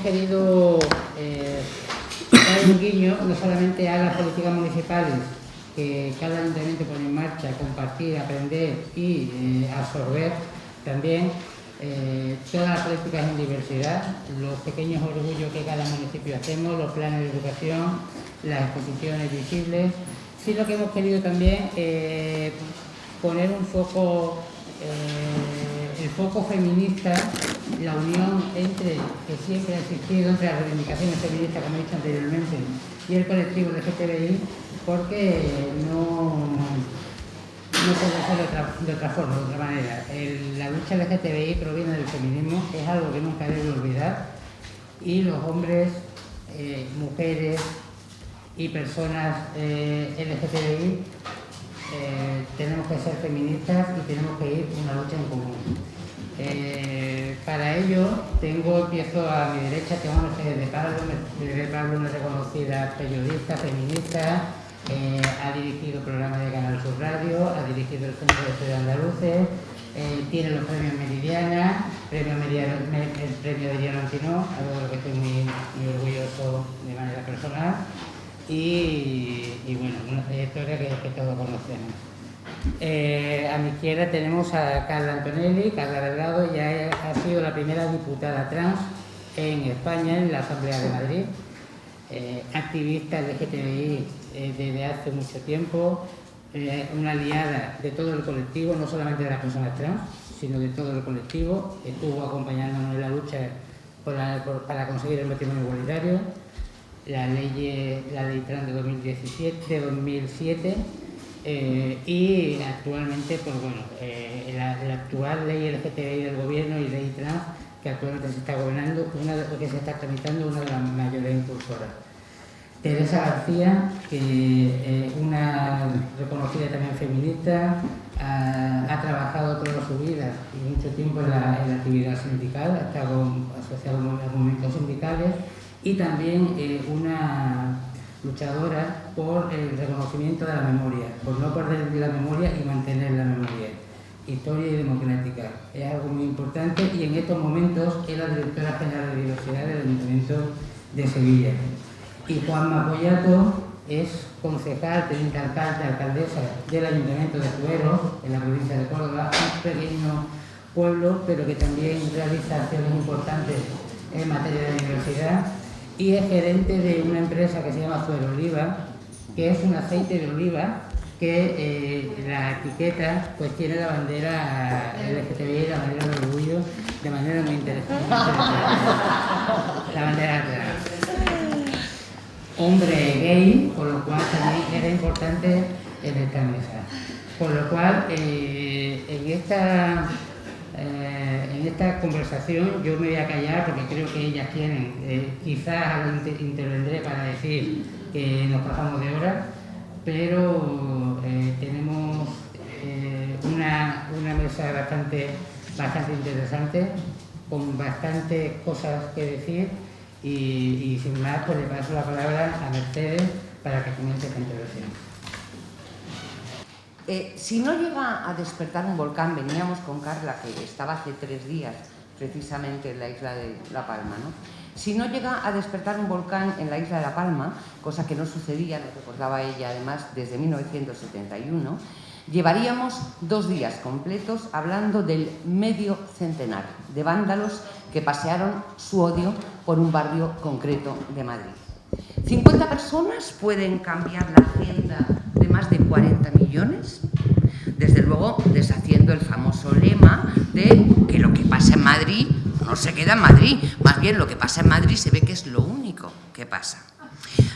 querido dar un guiño no solamente a las políticas municipales que cada ayuntamiento pone en marcha, compartir, aprender y absorber también todas las políticas en diversidad, los pequeños orgullos que cada municipio hacemos, los planes de educación, las exposiciones visibles, sino que hemos querido también poner un foco, el foco feminista, la unión entre, que siempre ha existido entre las reivindicaciones feministas, como he dicho anteriormente, y el colectivo LGTBI, porque no puede ser de otra forma, de otra manera. La lucha LGTBI proviene del feminismo, es algo que nunca debe olvidar, y los hombres, mujeres y personas LGTBI tenemos que ser feministas y tenemos que ir a una lucha en común. Para ello empiezo a mi derecha, tengo a Mercedes de Pablo, una reconocida periodista feminista, ha dirigido programas de Canal Sur Radio, ha dirigido el Centro de Estudios Andaluces, tiene los premios Meridiana, el premio de Diana Antinó, algo de lo que estoy muy orgulloso de manera personal, y bueno, una trayectoria que todos conocemos. A mi izquierda tenemos a Carla Antonelli. Carla Delgado ya ha sido la primera diputada trans en España, en la Asamblea de Madrid, activista LGTBI desde hace mucho tiempo, una aliada de todo el colectivo, no solamente de las personas trans, sino de todo el colectivo. Estuvo acompañándonos en la lucha para conseguir el matrimonio igualitario, la ley trans de 2007, y actualmente, pues bueno, la actual ley LGTBI del gobierno y ley trans que actualmente se está gobernando, que se está tramitando, una de las mayores impulsoras. Teresa García, que es una reconocida también feminista, ha trabajado toda su vida y mucho tiempo en la actividad sindical, ha estado asociada a movimientos sindicales, y también una luchadora por el reconocimiento de la memoria, por no perder la memoria y mantener la memoria. Historia y democrática es algo muy importante, y en estos momentos es la directora general de diversidad del Ayuntamiento de Sevilla. Y Juanma Pollato es concejal, teniente alcalde, alcaldesa del Ayuntamiento de Tuero, en la provincia de Córdoba, un pequeño pueblo, pero que también realiza acciones importantes en materia de diversidad, y es gerente de una empresa que se llama Fuero Oliva, que es un aceite de oliva que la etiqueta pues tiene la bandera LGTBI, la bandera del orgullo, de manera muy interesante. La bandera hombre gay, por lo cual también era importante en esta mesa. Por lo cual, en esta conversación yo me voy a callar porque creo que ellas tienen, quizás intervendré para decir que nos pasamos de hora, pero tenemos una mesa bastante interesante, con bastantes cosas que decir, y sin más, pues le paso la palabra a Mercedes para que comience esta intervención. Si no llega a despertar un volcán, veníamos con Carla, que estaba hace 3 días precisamente en la isla de La Palma, ¿no? Si no llega a despertar un volcán en la isla de La Palma, cosa que no sucedía, nos recordaba ella además, desde 1971, llevaríamos 2 días completos hablando del medio centenar de vándalos que pasearon su odio por un barrio concreto de Madrid. 50 personas pueden cambiar la agenda de más de 40 millones, desde luego deshaciendo el famoso lema de que lo que pasa en Madrid no se queda en Madrid, más bien lo que pasa en Madrid se ve que es lo único que pasa.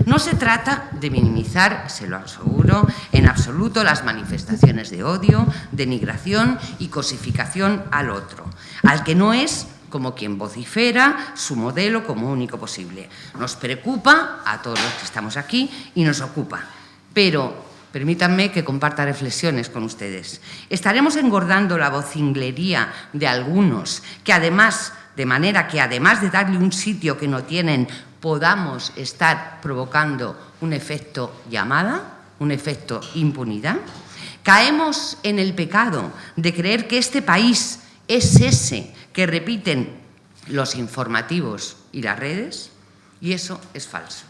No se trata de minimizar, se lo aseguro, en absoluto las manifestaciones de odio, denigración y cosificación al otro, al que no es como quien vocifera su modelo como único posible. Nos preocupa a todos los que estamos aquí y nos ocupa, pero permítanme que comparta reflexiones con ustedes. Estaremos engordando la vocinglería de algunos que además, de manera que además de darle un sitio que no tienen, podamos estar provocando un efecto llamada, un efecto impunidad. Caemos en el pecado de creer que este país es ese que repiten los informativos y las redes, y eso es falso.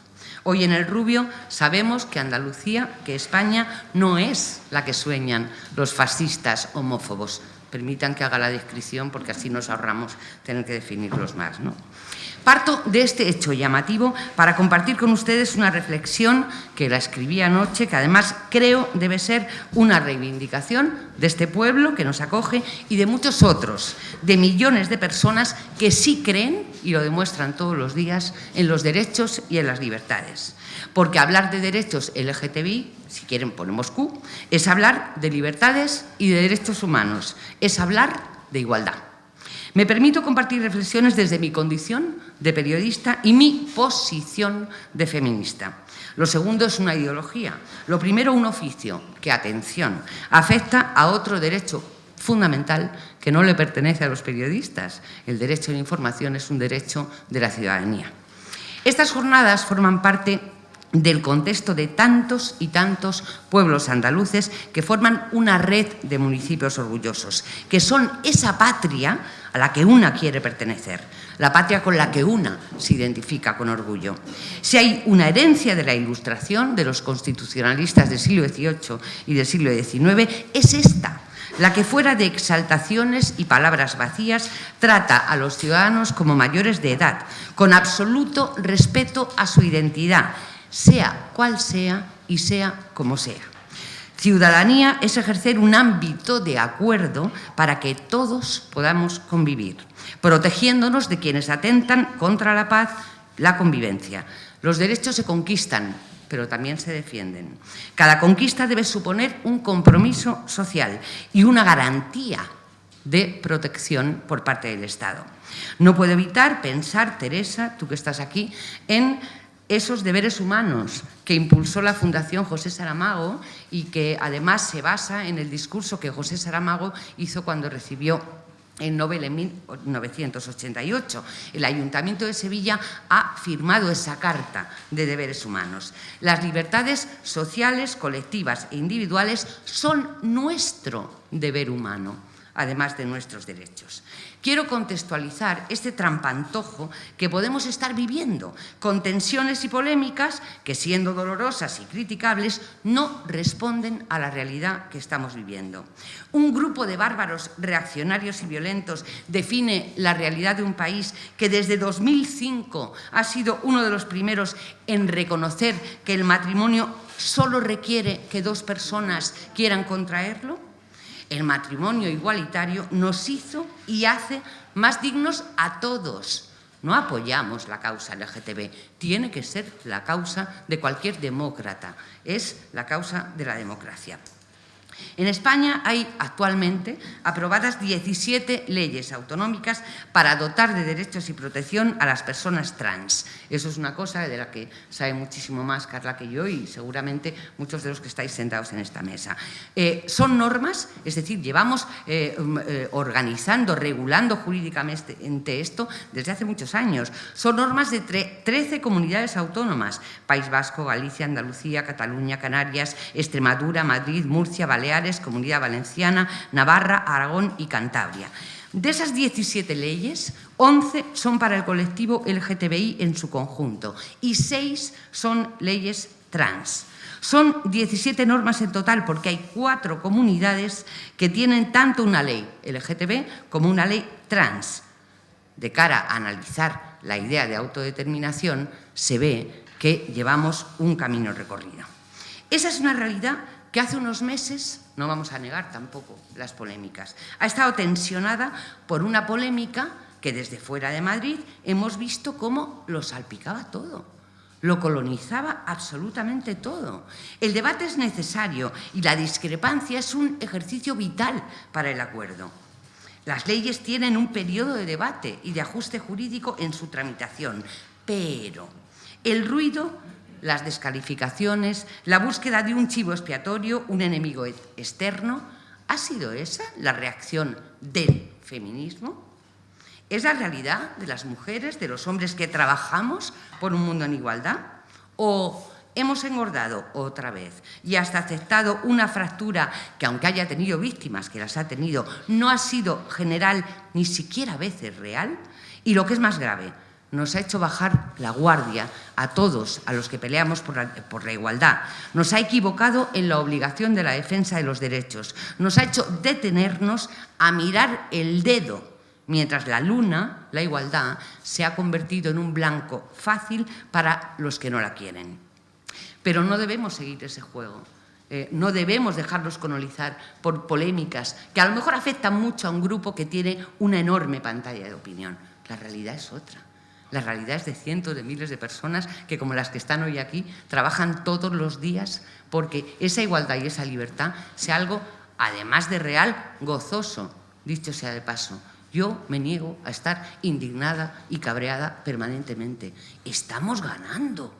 Hoy en El Rubio sabemos que Andalucía, que España, no es la que sueñan los fascistas homófobos. Permitan que haga la descripción porque así nos ahorramos tener que definirlos más, ¿no? Parto de este hecho llamativo para compartir con ustedes una reflexión que la escribí anoche, que además creo debe ser una reivindicación de este pueblo que nos acoge y de muchos otros, de millones de personas que sí creen, y lo demuestran todos los días, en los derechos y en las libertades. Porque hablar de derechos LGTBI, si quieren ponemos Q, es hablar de libertades y de derechos humanos, es hablar de igualdad. Me permito compartir reflexiones desde mi condición de periodista y mi posición de feminista. Lo segundo es una ideología. Lo primero, un oficio que, atención, afecta a otro derecho fundamental que no le pertenece a los periodistas. El derecho a la información es un derecho de la ciudadanía. Estas jornadas forman parte del contexto de tantos y tantos pueblos andaluces que forman una red de municipios orgullosos, que son esa patria a la que una quiere pertenecer, la patria con la que una se identifica con orgullo. Si hay una herencia de la Ilustración, de los constitucionalistas del siglo XVIII y del siglo XIX, es esta, la que fuera de exaltaciones y palabras vacías trata a los ciudadanos como mayores de edad, con absoluto respeto a su identidad, sea cual sea y sea como sea. Ciudadanía es ejercer un ámbito de acuerdo para que todos podamos convivir, protegiéndonos de quienes atentan contra la paz, la convivencia. Los derechos se conquistan, pero también se defienden. Cada conquista debe suponer un compromiso social y una garantía de protección por parte del Estado. No puedo evitar pensar, Teresa, tú que estás aquí, en esos deberes humanos que impulsó la Fundación José Saramago y que además se basa en el discurso que José Saramago hizo cuando recibió el Nobel en 1988. El Ayuntamiento de Sevilla ha firmado esa Carta de Deberes Humanos. Las libertades sociales, colectivas e individuales son nuestro deber humano, además de nuestros derechos. Quiero contextualizar este trampantojo que podemos estar viviendo, con tensiones y polémicas que, siendo dolorosas y criticables, no responden a la realidad que estamos viviendo. Un grupo de bárbaros reaccionarios y violentos define la realidad de un país que desde 2005 ha sido uno de los primeros en reconocer que el matrimonio solo requiere que dos personas quieran contraerlo. El matrimonio igualitario nos hizo y hace más dignos a todos. No apoyamos la causa LGTB, tiene que ser la causa de cualquier demócrata, es la causa de la democracia. En España hay actualmente aprobadas 17 leyes autonómicas para dotar de derechos y protección a las personas trans. Eso es una cosa de la que sabe muchísimo más Carla que yo y seguramente muchos de los que estáis sentados en esta mesa. Son normas, es decir, llevamos organizando, regulando jurídicamente esto desde hace muchos años. Son normas de 13 comunidades autónomas: País Vasco, Galicia, Andalucía, Cataluña, Canarias, Extremadura, Madrid, Murcia, Baleares, Comunidad Valenciana, Navarra, Aragón y Cantabria. De esas 17 leyes, 11 son para el colectivo LGTBI en su conjunto y 6 son leyes trans. Son 17 normas en total porque hay 4 comunidades que tienen tanto una ley LGTB como una ley trans. De cara a analizar la idea de autodeterminación, se ve que llevamos un camino recorrido. Esa es una realidad que hace unos meses, no vamos a negar tampoco las polémicas, ha estado tensionada por una polémica que desde fuera de Madrid hemos visto cómo lo salpicaba todo, lo colonizaba absolutamente todo. El debate es necesario y la discrepancia es un ejercicio vital para el acuerdo. Las leyes tienen un periodo de debate y de ajuste jurídico en su tramitación, pero el ruido, las descalificaciones, la búsqueda de un chivo expiatorio, un enemigo externo, ¿ha sido esa la reacción del feminismo? ¿Es la realidad de las mujeres, de los hombres que trabajamos por un mundo en igualdad? ¿O hemos engordado otra vez y hasta aceptado una fractura que, aunque haya tenido víctimas, que las ha tenido, no ha sido general, ni siquiera a veces real? Y lo que es más grave, nos ha hecho bajar la guardia a todos, a los que peleamos por la igualdad. Nos ha equivocado en la obligación de la defensa de los derechos. Nos ha hecho detenernos a mirar el dedo, mientras la luna, la igualdad, se ha convertido en un blanco fácil para los que no la quieren. Pero no debemos seguir ese juego. No debemos dejarnos colonizar por polémicas que a lo mejor afectan mucho a un grupo que tiene una enorme pantalla de opinión. La realidad es otra. La realidad es de cientos de miles de personas que, como las que están hoy aquí, trabajan todos los días porque esa igualdad y esa libertad sea algo, además de real, gozoso, dicho sea de paso. Yo me niego a estar indignada y cabreada permanentemente. Estamos ganando.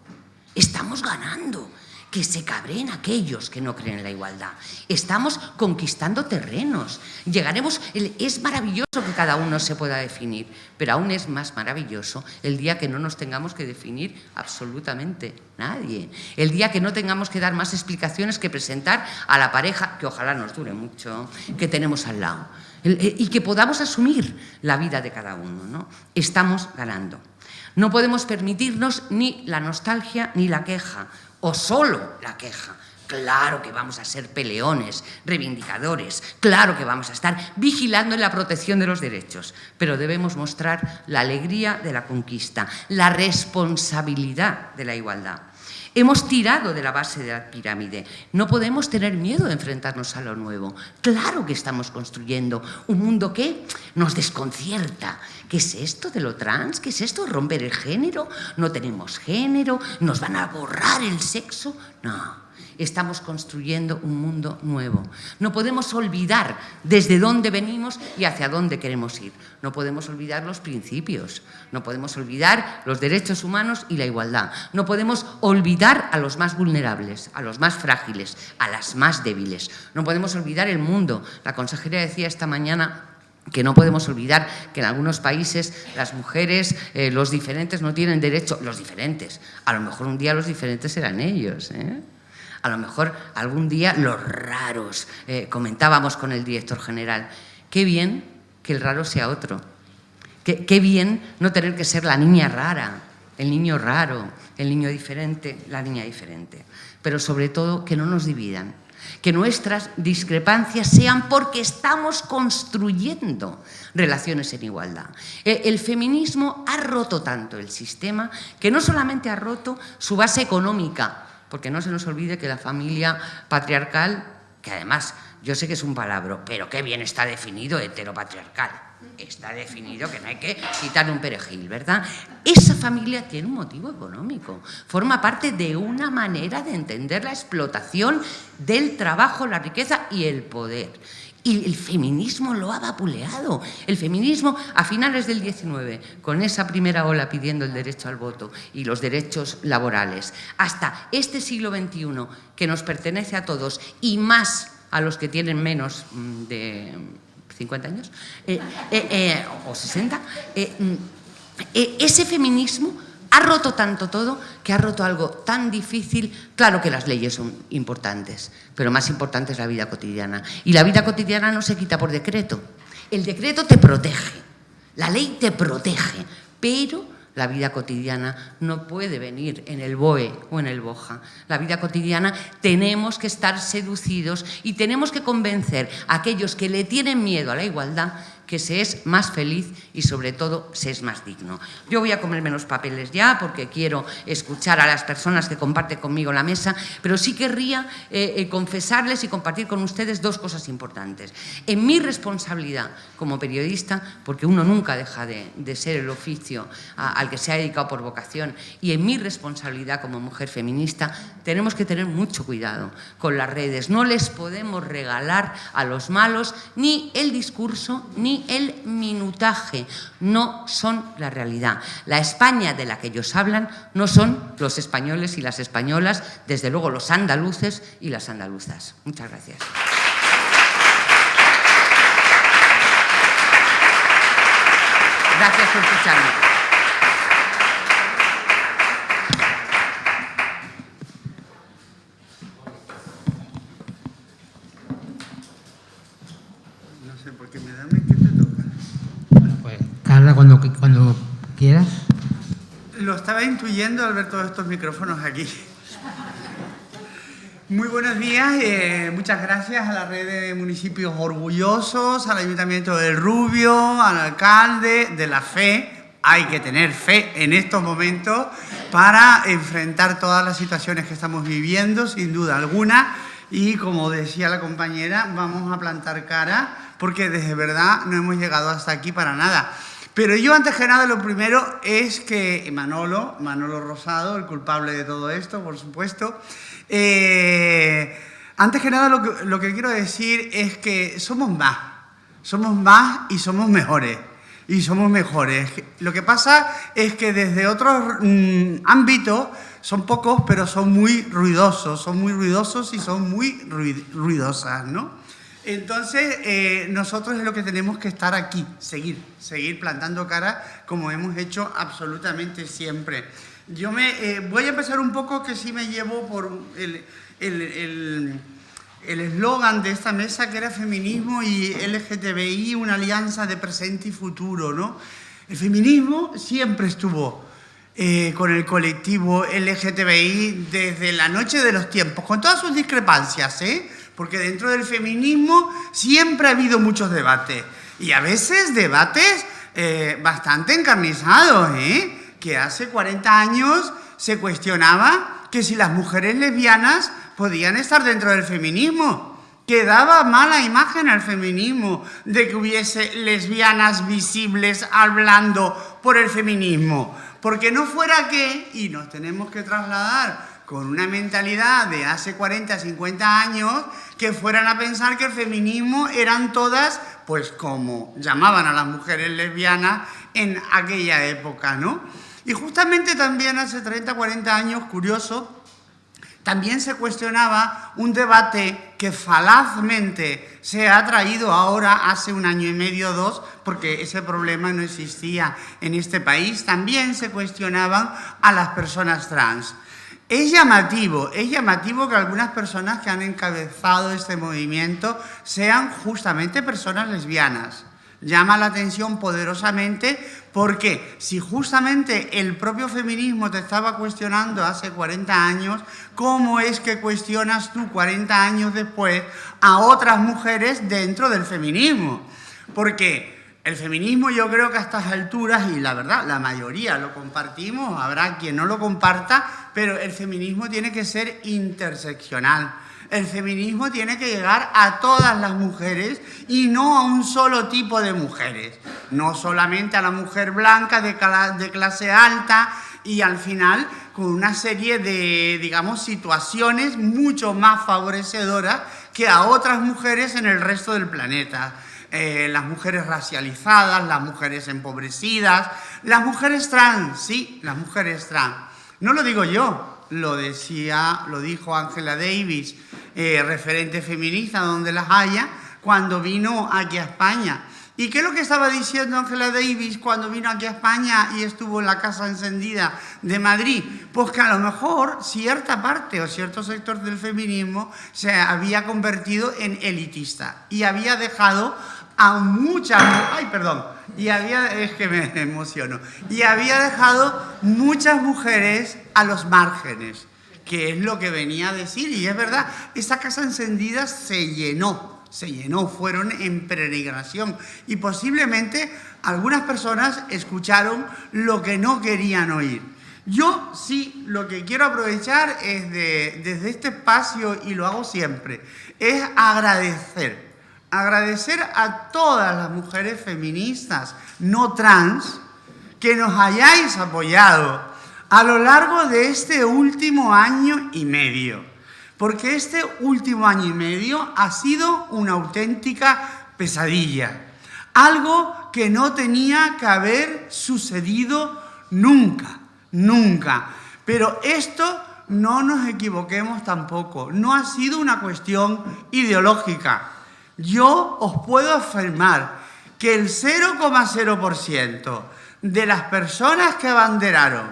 Estamos ganando. Que se cabreen aquellos que no creen en la igualdad. Estamos conquistando terrenos. Llegaremos. Es maravilloso que cada uno se pueda definir, pero aún es más maravilloso el día que no nos tengamos que definir absolutamente nadie. El día que no tengamos que dar más explicaciones que presentar a la pareja, que ojalá nos dure mucho, que tenemos al lado. Y que podamos asumir la vida de cada uno, ¿no? Estamos ganando. No podemos permitirnos ni la nostalgia ni la queja, o solo la queja. Claro que vamos a ser peleones, reivindicadores, claro que vamos a estar vigilando en la protección de los derechos, pero debemos mostrar la alegría de la conquista, la responsabilidad de la igualdad. Hemos tirado de la base de la pirámide. No podemos tener miedo de enfrentarnos a lo nuevo. Claro que estamos construyendo un mundo que nos desconcierta. ¿Qué es esto de lo trans? ¿Qué es esto de romper el género? ¿No tenemos género? ¿Nos van a borrar el sexo? No. Estamos construyendo un mundo nuevo. No podemos olvidar desde dónde venimos y hacia dónde queremos ir. No podemos olvidar los principios. No podemos olvidar los derechos humanos y la igualdad. No podemos olvidar a los más vulnerables, a los más frágiles, a las más débiles. No podemos olvidar el mundo. La consejera decía esta mañana que no podemos olvidar que en algunos países las mujeres, los diferentes no tienen derecho. Los diferentes. A lo mejor un día los diferentes serán ellos, ¿eh? A lo mejor algún día los raros. Comentábamos con el director general, qué bien que el raro sea otro. Qué bien no tener que ser la niña rara, el niño raro, el niño diferente, la niña diferente. Pero sobre todo que no nos dividan, que nuestras discrepancias sean porque estamos construyendo relaciones en igualdad. El feminismo ha roto tanto el sistema que no solamente ha roto su base económica, porque no se nos olvide que la familia patriarcal, que además yo sé que es un palabra, pero qué bien está definido heteropatriarcal. Está definido que no hay que quitar un perejil, ¿verdad? Esa familia tiene un motivo económico, forma parte de una manera de entender la explotación del trabajo, la riqueza y el poder. Y el feminismo lo ha vapuleado. El feminismo a finales del 19, con esa primera ola pidiendo el derecho al voto y los derechos laborales, hasta este siglo XXI que nos pertenece a todos y más a los que tienen menos de 50 años o 60, ese feminismo ha roto tanto todo que ha roto algo tan difícil. Claro que las leyes son importantes, pero más importante es la vida cotidiana. Y la vida cotidiana no se quita por decreto. El decreto te protege, la ley te protege, pero la vida cotidiana no puede venir en el BOE o en el BOJA. La vida cotidiana tenemos que estar seducidos y tenemos que convencer a aquellos que le tienen miedo a la igualdad que se es más feliz y, sobre todo, se es más digno. Yo voy a comerme los papeles ya porque quiero escuchar a las personas que comparten conmigo la mesa, pero sí querría confesarles y compartir con ustedes dos cosas importantes. En mi responsabilidad como periodista, porque uno nunca deja de ser el oficio al que se ha dedicado por vocación, y en mi responsabilidad como mujer feminista, tenemos que tener mucho cuidado con las redes. No les podemos regalar a los malos ni el discurso ni el minutaje. No son la realidad. La España de la que ellos hablan no son los españoles y las españolas, desde luego los andaluces y las andaluzas. Muchas gracias. Gracias por escucharme. Carla, cuando cuando quieras. Lo estaba intuyendo al ver todos estos micrófonos aquí. Muy buenos días, muchas gracias a la red de municipios orgullosos, al Ayuntamiento del Rubio, al alcalde, de la fe. Hay que tener fe en estos momentos para enfrentar todas las situaciones que estamos viviendo, sin duda alguna. Y como decía la compañera, vamos a plantar cara porque desde verdad no hemos llegado hasta aquí para nada. Pero yo, antes que nada, lo primero es que Manolo Rosado, el culpable de todo esto, por supuesto, antes que nada lo que quiero decir es que somos más y somos mejores. Lo que pasa es que desde otros ámbitos son pocos, pero son muy ruidosos y son muy ruidosas, ¿no? Entonces, nosotros es lo que tenemos que estar aquí, seguir plantando cara como hemos hecho absolutamente siempre. Yo voy a empezar un poco que sí me llevo por el eslogan de esta mesa, que era feminismo y LGTBI, una alianza de presente y futuro, ¿no? El feminismo siempre estuvo con el colectivo LGTBI desde la noche de los tiempos, con todas sus discrepancias, porque dentro del feminismo siempre ha habido muchos debates, y a veces debates bastante encarnizados, que hace 40 años se cuestionaba que si las mujeres lesbianas podían estar dentro del feminismo, que daba mala imagen al feminismo de que hubiese lesbianas visibles hablando por el feminismo, porque no fuera que, y nos tenemos que trasladar con una mentalidad de hace 40, 50 años, que fueran a pensar que el feminismo eran todas, pues como llamaban a las mujeres lesbianas en aquella época, ¿no? Y justamente también hace 30, 40 años, curioso, también se cuestionaba un debate que falazmente se ha traído ahora hace un año y medio o dos, porque ese problema no existía en este país. También se cuestionaban a las personas trans. Es llamativo que algunas personas que han encabezado este movimiento sean justamente personas lesbianas. Llama la atención poderosamente porque si justamente el propio feminismo te estaba cuestionando hace 40 años, ¿cómo es que cuestionas tú 40 años después a otras mujeres dentro del feminismo? Porque el feminismo, yo creo que a estas alturas, y la verdad, la mayoría lo compartimos, habrá quien no lo comparta, pero el feminismo tiene que ser interseccional. El feminismo tiene que llegar a todas las mujeres y no a un solo tipo de mujeres. No solamente a la mujer blanca de clase alta y al final con una serie de, digamos, situaciones mucho más favorecedoras que a otras mujeres en el resto del planeta. Las mujeres racializadas, las mujeres empobrecidas, las mujeres trans, sí, las mujeres trans. No lo digo yo, lo dijo Angela Davis, referente feminista donde las haya, cuando vino aquí a España. ¿Y qué es lo que estaba diciendo Angela Davis cuando vino aquí a España y estuvo en la Casa Encendida de Madrid? Pues que a lo mejor cierta parte o cierto sector del feminismo se había convertido en elitista y había dejado a muchas... es que me emociono. Y había dejado muchas mujeres a los márgenes, que es lo que venía a decir. Y es verdad, esa Casa Encendida se llenó, fueron en peregrinación. Y posiblemente algunas personas escucharon lo que no querían oír. Yo sí, lo que quiero aprovechar es desde este espacio, y lo hago siempre, es agradecer a todas las mujeres feministas no trans que nos hayáis apoyado a lo largo de este último año y medio. Porque este último año y medio ha sido una auténtica pesadilla. Algo que no tenía que haber sucedido nunca. Pero esto, no nos equivoquemos tampoco, no ha sido una cuestión ideológica. Yo os puedo afirmar que el 0,0% de las personas que abanderaron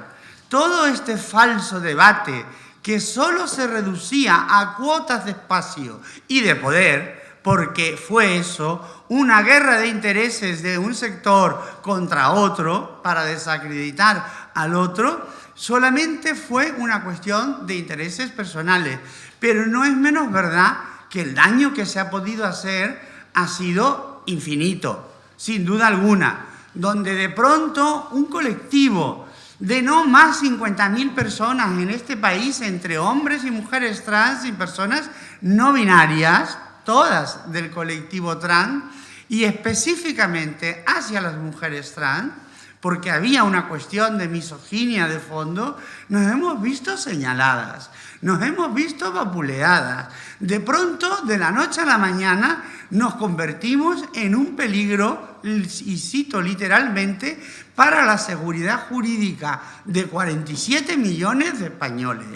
todo este falso debate, que solo se reducía a cuotas de espacio y de poder, porque fue eso, una guerra de intereses de un sector contra otro para desacreditar al otro, solamente fue una cuestión de intereses personales. Pero no es menos verdad que el daño que se ha podido hacer ha sido infinito, sin duda alguna, donde de pronto un colectivo de no más 50.000 personas en este país, entre hombres y mujeres trans y personas no binarias, todas del colectivo trans, y específicamente hacia las mujeres trans, porque había una cuestión de misoginia de fondo, nos hemos visto señaladas, nos hemos visto vapuleadas. De pronto, de la noche a la mañana, nos convertimos en un peligro, y cito literalmente, para la seguridad jurídica de 47 millones de españoles.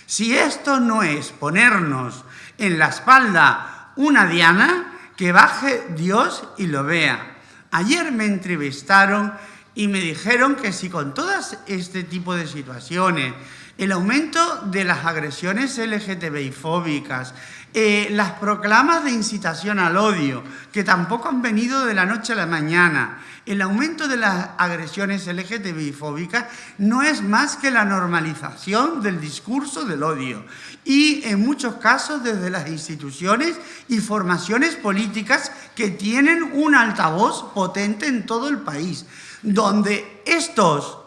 Si esto no es ponernos en la espalda una diana, que baje Dios y lo vea. Ayer me entrevistaron y me dijeron que si con todas este tipo de situaciones, el aumento de las agresiones LGTBI-fóbicas, las proclamas de incitación al odio, que tampoco han venido de la noche a la mañana, el aumento de las agresiones LGTBI-fóbicas no es más que la normalización del discurso del odio. Y en muchos casos desde las instituciones y formaciones políticas que tienen un altavoz potente en todo el país, donde estos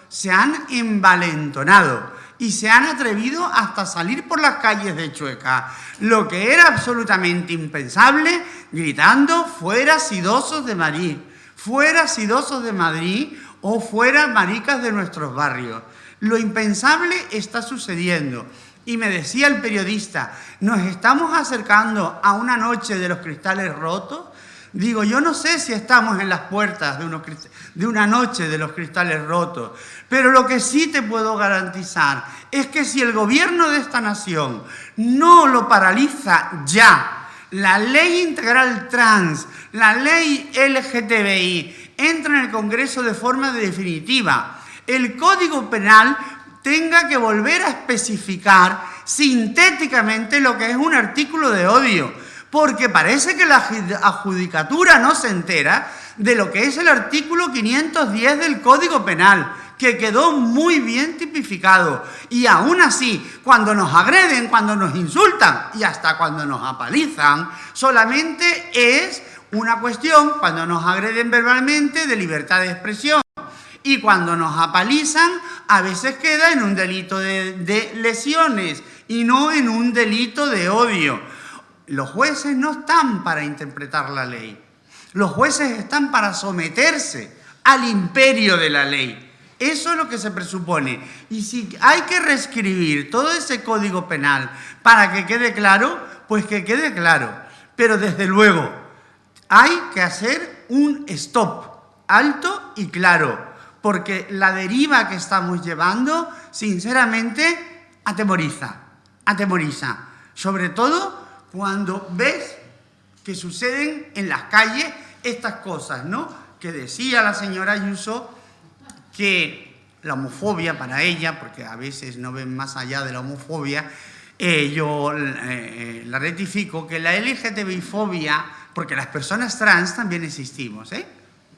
se han envalentonado y se han atrevido hasta salir por las calles de Chueca, lo que era absolutamente impensable, gritando fuera sidosos de Madrid, fuera sidosos de Madrid o fuera maricas de nuestros barrios. Lo impensable está sucediendo. Y me decía el periodista, ¿nos estamos acercando a una noche de los cristales rotos? Digo, yo no sé si estamos en las puertas de una noche de los cristales rotos, pero lo que sí te puedo garantizar es que si el gobierno de esta nación no lo paraliza ya, la ley integral trans, la ley LGTBI, entra en el Congreso de forma definitiva, el Código Penal tenga que volver a especificar sintéticamente lo que es un artículo de odio, porque parece que la Judicatura no se entera de lo que es el artículo 510 del Código Penal, que quedó muy bien tipificado. Y aún así, cuando nos agreden, cuando nos insultan y hasta cuando nos apalizan, solamente es una cuestión, cuando nos agreden verbalmente, de libertad de expresión. Y cuando nos apalizan, a veces queda en un delito de lesiones y no en un delito de odio. Los jueces no están para interpretar la ley. Los jueces están para someterse al imperio de la ley. Eso es lo que se presupone. Y si hay que reescribir todo ese Código Penal para que quede claro, pues que quede claro. Pero desde luego, hay que hacer un stop alto y claro, porque la deriva que estamos llevando, sinceramente, atemoriza. Sobre todo cuando ves que suceden en las calles estas cosas, ¿no? Que decía la señora Ayuso que la homofobia para ella, porque a veces no ven más allá de la homofobia, yo la rectifico, que la LGTBI-fobia, porque las personas trans también existimos,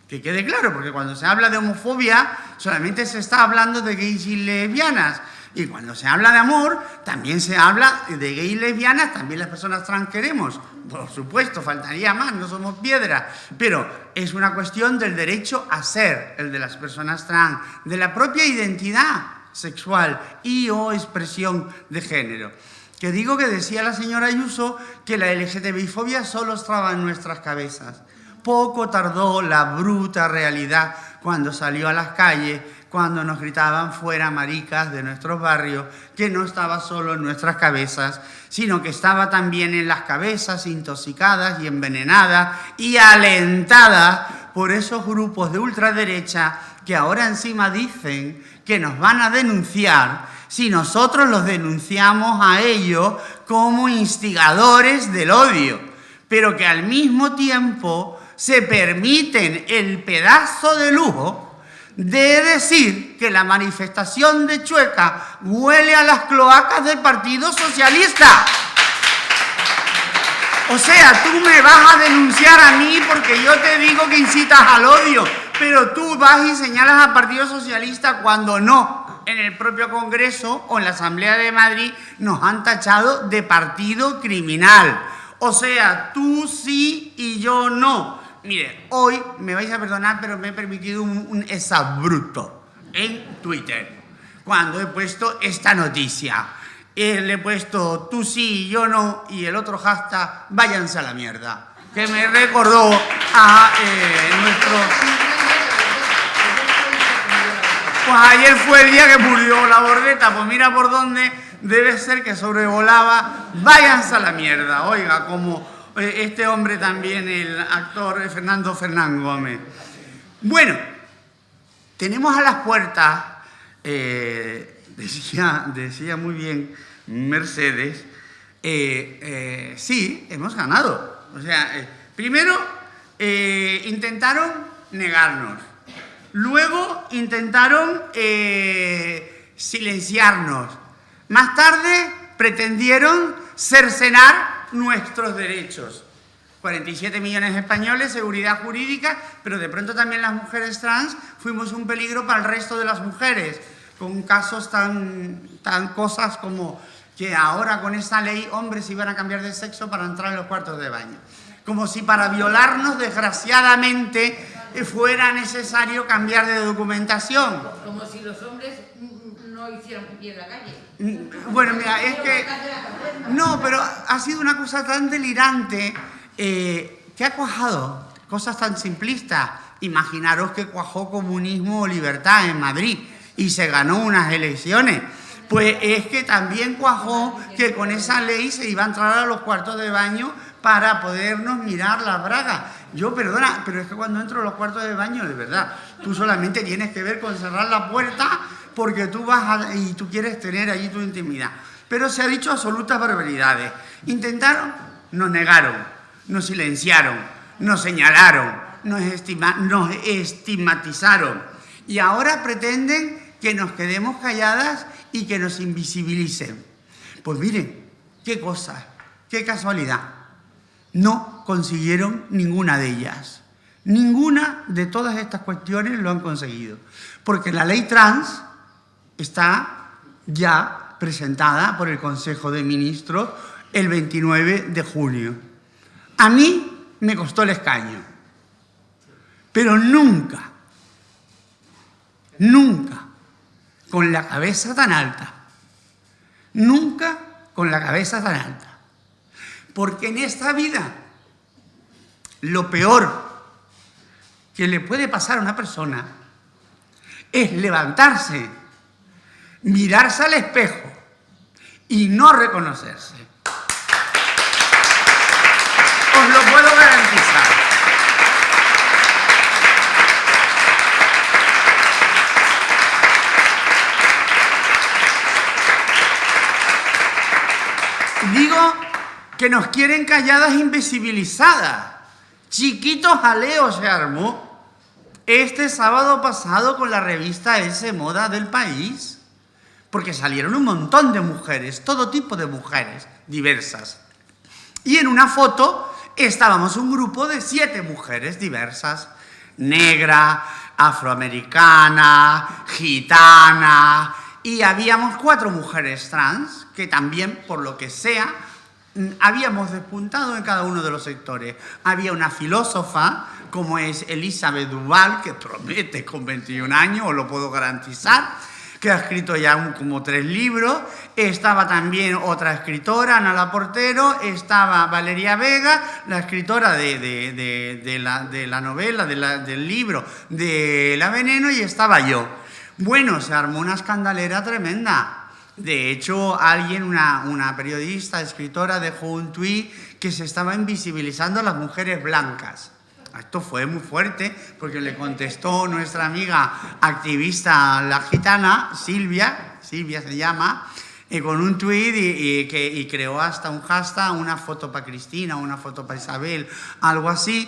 que quede claro, porque cuando se habla de homofobia solamente se está hablando de gays y lesbianas, y cuando se habla de amor también se habla de gays y lesbianas, también las personas trans queremos, por supuesto, faltaría más, no somos piedra, pero es una cuestión del derecho a ser, el de las personas trans, de la propia identidad sexual y o expresión de género. Que digo que decía la señora Ayuso que la LGTBI-fobia solo estaba en nuestras cabezas. Poco tardó la bruta realidad cuando salió a las calles, cuando nos gritaban fuera maricas de nuestros barrios, que no estaba solo en nuestras cabezas, sino que estaba también en las cabezas intoxicadas y envenenadas y alentadas por esos grupos de ultraderecha que ahora encima dicen que nos van a denunciar si nosotros los denunciamos a ellos como instigadores del odio, pero que al mismo tiempo se permiten el pedazo de lujo de decir que la manifestación de Chueca huele a las cloacas del Partido Socialista. O sea, tú me vas a denunciar a mí porque yo te digo que incitas al odio, pero tú vas y señalas al Partido Socialista cuando no. En el propio Congreso o en la Asamblea de Madrid nos han tachado de partido criminal. O sea, tú sí y yo no. Mire, hoy me vais a perdonar, pero me he permitido un exabrupto en Twitter cuando he puesto esta noticia. Le he puesto tú sí y yo no y el otro hashtag váyanse a la mierda, que me recordó a nuestro... Pues ayer fue el día que murió la Bordeta, pues mira por dónde debe ser que sobrevolaba, váyanse a la mierda, oiga, como este hombre también, el actor Fernando Fernán Gómez. Bueno, tenemos a las puertas, decía muy bien Mercedes, sí, hemos ganado. O sea, primero intentaron negarnos, luego intentaron silenciarnos, más tarde pretendieron cercenar nuestros derechos. 47 millones de españoles, seguridad jurídica, pero de pronto también las mujeres trans fuimos un peligro para el resto de las mujeres, con casos tan cosas como que ahora con esta ley hombres iban a cambiar de sexo para entrar en los cuartos de baño. Como si para violarnos, desgraciadamente, fuera necesario cambiar de documentación. Como si los hombres no hicieran pipí en la calle. Bueno, mira, es que... No, pero ha sido una cosa tan delirante que ha cuajado cosas tan simplistas. Imaginaros que cuajó comunismo o libertad en Madrid y se ganó unas elecciones. Pues es que también cuajó que con esa ley se iba a entrar a los cuartos de baño para podernos mirar las bragas. Yo, perdona, pero es que cuando entro a los cuartos de baño, de verdad, tú solamente tienes que ver con cerrar la puerta porque tú vas y tú quieres tener allí tu intimidad. Pero se ha dicho absolutas barbaridades. Intentaron, nos negaron, nos silenciaron, nos señalaron, nos estigmatizaron. Y ahora pretenden que nos quedemos calladas y que nos invisibilicen. Pues miren, qué cosa, qué casualidad. No consiguieron ninguna de ellas. Ninguna de todas estas cuestiones lo han conseguido. Porque la ley trans está ya presentada por el Consejo de Ministros el 29 de junio. A mí me costó el escaño. Pero nunca, con la cabeza tan alta. Nunca con la cabeza tan alta. Porque en esta vida, lo peor que le puede pasar a una persona es levantarse, mirarse al espejo y no reconocerse. Os lo puedo garantizar. Digo que nos quieren calladas, invisibilizadas. Chiquitos jaleo se armó este sábado pasado con la revista S Moda del País, porque salieron un montón de mujeres, todo tipo de mujeres diversas. Y en una foto estábamos un grupo de 7 mujeres diversas, negra, afroamericana, gitana, y habíamos 4 mujeres trans que también, por lo que sea, habíamos despuntado en cada uno de los sectores. Había una filósofa, como es Elizabeth Duval, que promete con 21 años, os lo puedo garantizar, que ha escrito ya como 3 libros. Estaba también otra escritora, Ana Laportero. Estaba Valeria Vega, la escritora de la novela, del libro de La Veneno, y estaba yo. Bueno, se armó una escandalera tremenda. De hecho, una periodista, escritora, dejó un tuit que se estaba invisibilizando a las mujeres blancas. Esto fue muy fuerte porque le contestó nuestra amiga activista, la gitana, Silvia se llama, con un tuit y creó hasta un hashtag, una foto para Cristina, una foto para Isabel, algo así,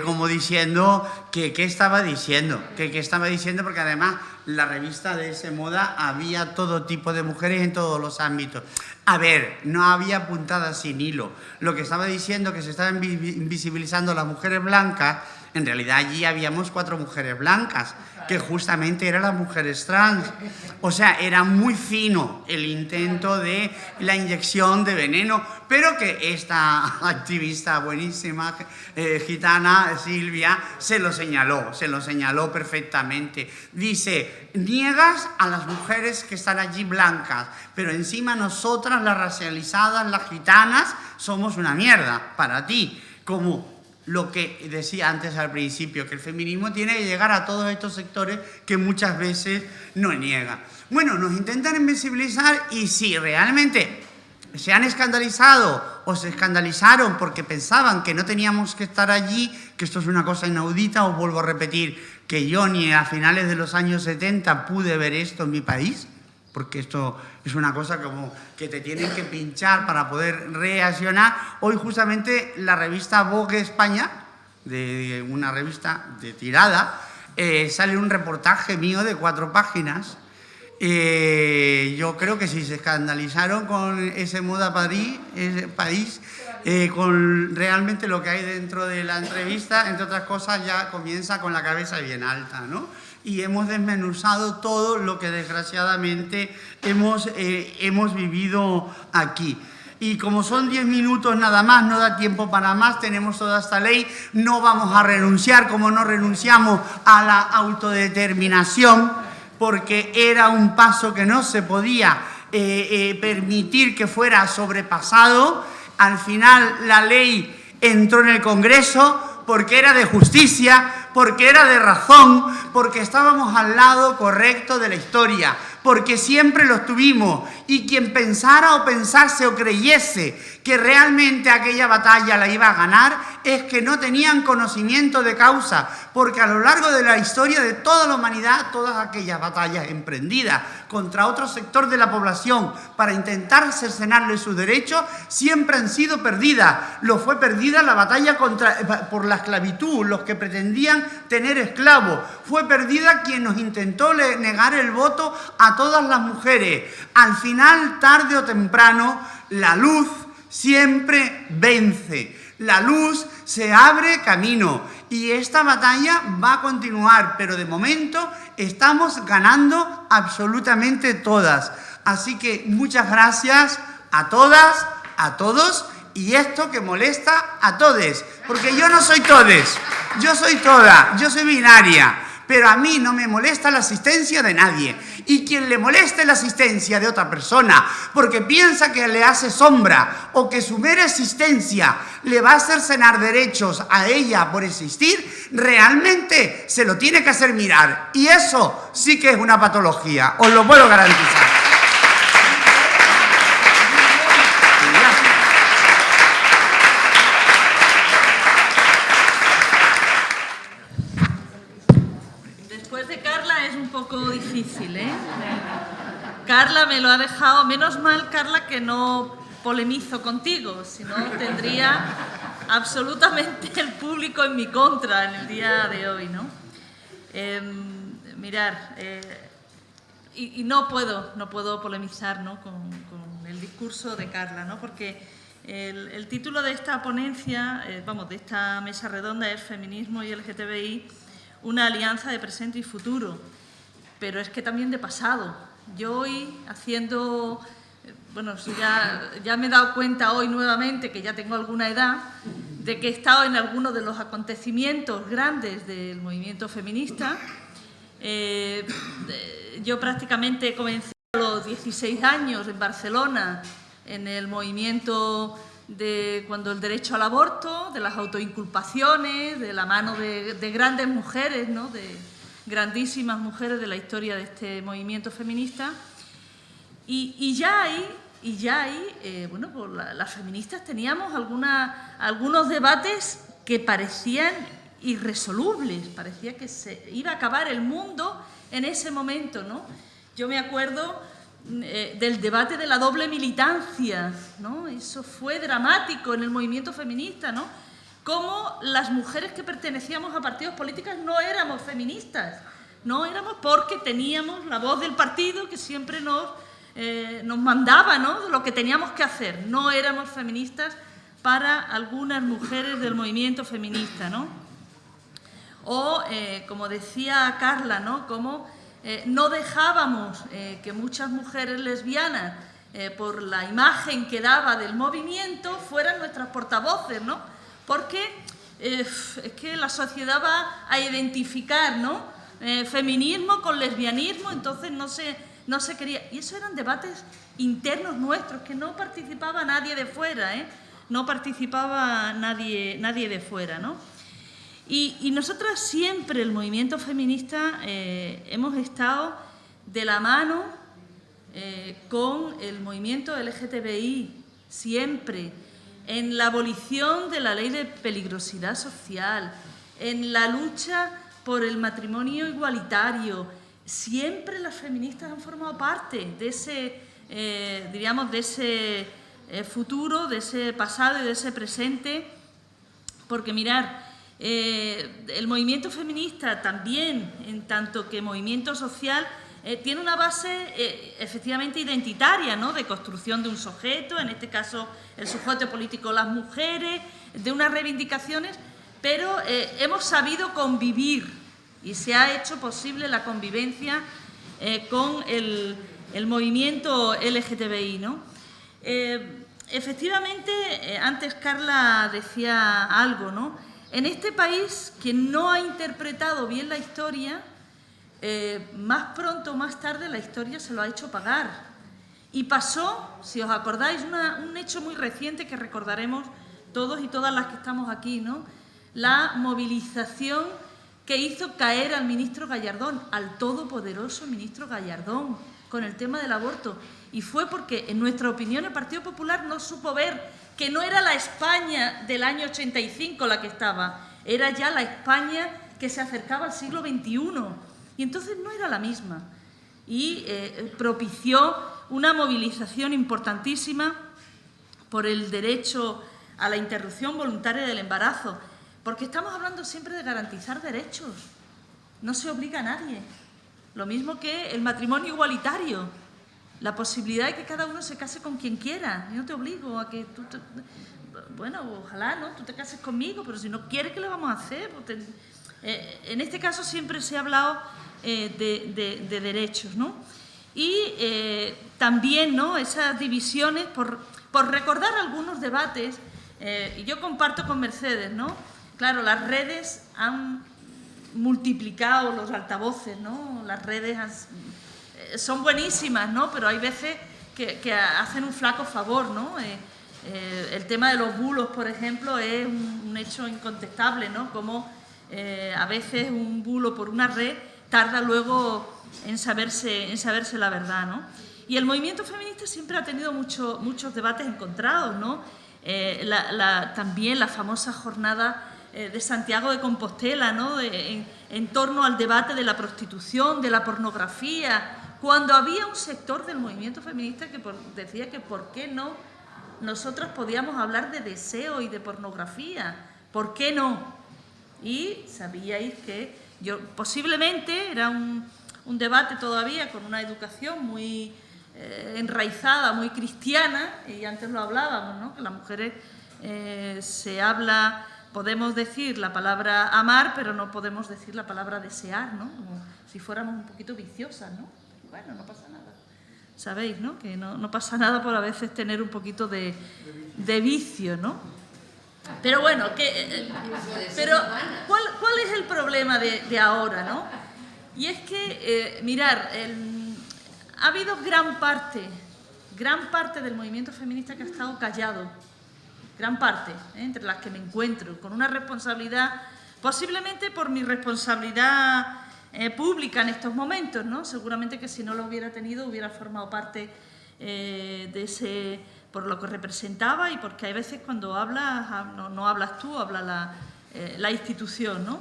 como diciendo que qué estaba diciendo, porque además la revista de S Moda había todo tipo de mujeres en todos los ámbitos. A ver, no había puntadas sin hilo. Lo que estaba diciendo que se estaban invisibilizando las mujeres blancas, en realidad allí habíamos 4 mujeres blancas, que justamente eran las mujeres trans. O sea, era muy fino el intento de la inyección de veneno, pero que esta activista buenísima gitana, Silvia, se lo señaló perfectamente. Dice, niegas a las mujeres que están allí blancas, pero encima nosotras, las racializadas, las gitanas, somos una mierda para ti, como lo que decía antes al principio, que el feminismo tiene que llegar a todos estos sectores que muchas veces no niega. Bueno, nos intentan invisibilizar y si realmente se han escandalizado o se escandalizaron porque pensaban que no teníamos que estar allí, que esto es una cosa inaudita, os vuelvo a repetir que yo ni a finales de los años 70 pude ver esto en mi país, porque esto es una cosa como que te tienen que pinchar para poder reaccionar. Hoy justamente la revista Vogue España, de una revista de tirada, sale un reportaje mío de 4 páginas. Yo creo que si se escandalizaron con ese Moda París, ese país, con realmente lo que hay dentro de la entrevista, entre otras cosas, ya comienza con la cabeza bien alta, ¿no? Y hemos desmenuzado todo lo que desgraciadamente hemos vivido aquí. Y como son 10 minutos nada más, no da tiempo para más, tenemos toda esta ley, no vamos a renunciar como no renunciamos a la autodeterminación, porque era un paso que no se podía permitir que fuera sobrepasado. Al final la ley entró en el Congreso porque era de justicia, porque era de razón, porque estábamos al lado correcto de la historia, porque siempre lo tuvimos, y quien pensara o pensase o creyese que realmente aquella batalla la iba a ganar es que no tenían conocimiento de causa, porque a lo largo de la historia de toda la humanidad, todas aquellas batallas emprendidas contra otro sector de la población para intentar cercenarle sus derechos siempre han sido perdidas. Lo fue perdida la batalla por la esclavitud, los que pretendían tener esclavos. Fue perdida quien nos intentó negar el voto a todas las mujeres. Al final, tarde o temprano, la luz siempre vence. La luz se abre camino y esta batalla va a continuar, pero de momento estamos ganando absolutamente todas. Así que muchas gracias a todas, a todos, y esto que molesta a todes, porque yo no soy todes, yo soy toda, yo soy binaria. Pero a mí no me molesta la asistencia de nadie. Y quien le moleste la asistencia de otra persona porque piensa que le hace sombra o que su mera existencia le va a hacer cenar derechos a ella por existir, realmente se lo tiene que hacer mirar. Y eso sí que es una patología, os lo puedo garantizar. Difícil, ¿eh? Carla me lo ha dejado, menos mal, Carla, que no polemizo contigo, si no tendría absolutamente el público en mi contra en el día de hoy, ¿no? Mirar, y no puedo polemizar, ¿no? con el discurso de Carla, ¿no? Porque el título de esta ponencia, de esta mesa redonda es Feminismo y LGTBI, una alianza de presente y futuro. Pero es que también de pasado. Yo hoy haciendo, ya me he dado cuenta hoy nuevamente que ya tengo alguna edad, de que he estado en algunos de los acontecimientos grandes del movimiento feminista. Yo prácticamente comencé a los 16 años en Barcelona, en el movimiento de cuando el derecho al aborto, de las autoinculpaciones, de la mano de grandes mujeres, ¿no? De grandísimas mujeres de la historia de este movimiento feminista, y ya ahí, las feministas teníamos algunos debates que parecían irresolubles, parecía que se iba a acabar el mundo en ese momento, ¿no? Yo me acuerdo del debate de la doble militancia, ¿no? Eso fue dramático en el movimiento feminista, ¿no? Cómo las mujeres que pertenecíamos a partidos políticos no éramos feministas, No éramos porque teníamos la voz del partido que siempre nos mandaba, ¿no?, de lo que teníamos que hacer. No éramos feministas para algunas mujeres del movimiento feminista, ¿no? O, como decía Carla, ¿no?, como no dejábamos que muchas mujeres lesbianas, por la imagen que daba del movimiento, fueran nuestras portavoces, ¿no? Porque es que la sociedad va a identificar, ¿no?, feminismo con lesbianismo, entonces no se quería. Y eso eran debates internos nuestros, que no participaba nadie de fuera, ¿eh? No participaba nadie de fuera, ¿no? Y nosotras siempre, el movimiento feminista, hemos estado de la mano con el movimiento LGTBI, siempre, en la abolición de la ley de peligrosidad social, en la lucha por el matrimonio igualitario. Siempre las feministas han formado parte de ese, diríamos, de ese futuro, de ese pasado y de ese presente, porque mirar, el movimiento feminista también, en tanto que movimiento social, tiene una base efectivamente identitaria, ¿no?, de construcción de un sujeto, en este caso el sujeto político las mujeres, de unas reivindicaciones, pero hemos sabido convivir y se ha hecho posible la convivencia con el movimiento LGTBI, ¿no? Efectivamente, antes Carla decía algo, ¿no? En este país, quien no ha interpretado bien la historia, más pronto o más tarde la historia se lo ha hecho pagar. Y pasó, si os acordáis, un hecho muy reciente que recordaremos todos y todas las que estamos aquí, ¿no? La movilización que hizo caer al ministro Gallardón, al todopoderoso ministro Gallardón, con el tema del aborto. Y fue porque, en nuestra opinión, el Partido Popular no supo ver que no era la España del año 85 la que estaba, era ya la España que se acercaba al siglo XXI. Y entonces no era la misma. Y propició una movilización importantísima por el derecho a la interrupción voluntaria del embarazo, porque estamos hablando siempre de garantizar derechos. No se obliga a nadie. Lo mismo que el matrimonio igualitario, la posibilidad de que cada uno se case con quien quiera. Yo no te obligo a que tú bueno, ojalá, ¿no?, tú te cases conmigo, pero si no quieres, ¿qué le vamos a hacer? En este caso siempre se ha hablado de derechos, ¿no? Y también, ¿no?, esas divisiones, por recordar algunos debates, y yo comparto con Mercedes, ¿no? Claro, las redes han multiplicado los altavoces, ¿no? Las redes son buenísimas, ¿no?, pero hay veces que hacen un flaco favor, ¿no? El tema de los bulos, por ejemplo, es un hecho incontestable, ¿no? Como a veces un bulo por una red tarda luego en saberse la verdad, ¿no? Y el movimiento feminista siempre ha tenido muchos debates encontrados, ¿no? También la famosa jornada de Santiago de Compostela, ¿no?, en torno al debate de la prostitución, de la pornografía, cuando había un sector del movimiento feminista que decía que por qué no nosotras podíamos hablar de deseo y de pornografía, ¿por qué no? Y sabíais que posiblemente era un debate todavía con una educación muy enraizada, muy cristiana, y antes lo hablábamos, ¿no?, que las mujeres se habla, podemos decir la palabra amar, pero no podemos decir la palabra desear, ¿no?, como si fuéramos un poquito viciosas, ¿no? Bueno, no pasa nada. Sabéis, ¿no?, que no pasa nada por a veces tener un poquito de vicio, ¿no? Pero bueno, pero ¿cuál es el problema de ahora, no? Y es que, mirar, ha habido gran parte del movimiento feminista que ha estado callado, gran parte, entre las que me encuentro, con una responsabilidad, posiblemente por mi responsabilidad pública en estos momentos, ¿no? Seguramente que si no lo hubiera tenido hubiera formado parte de ese, por lo que representaba, y porque hay veces cuando hablas, no hablas tú, habla la institución, ¿no?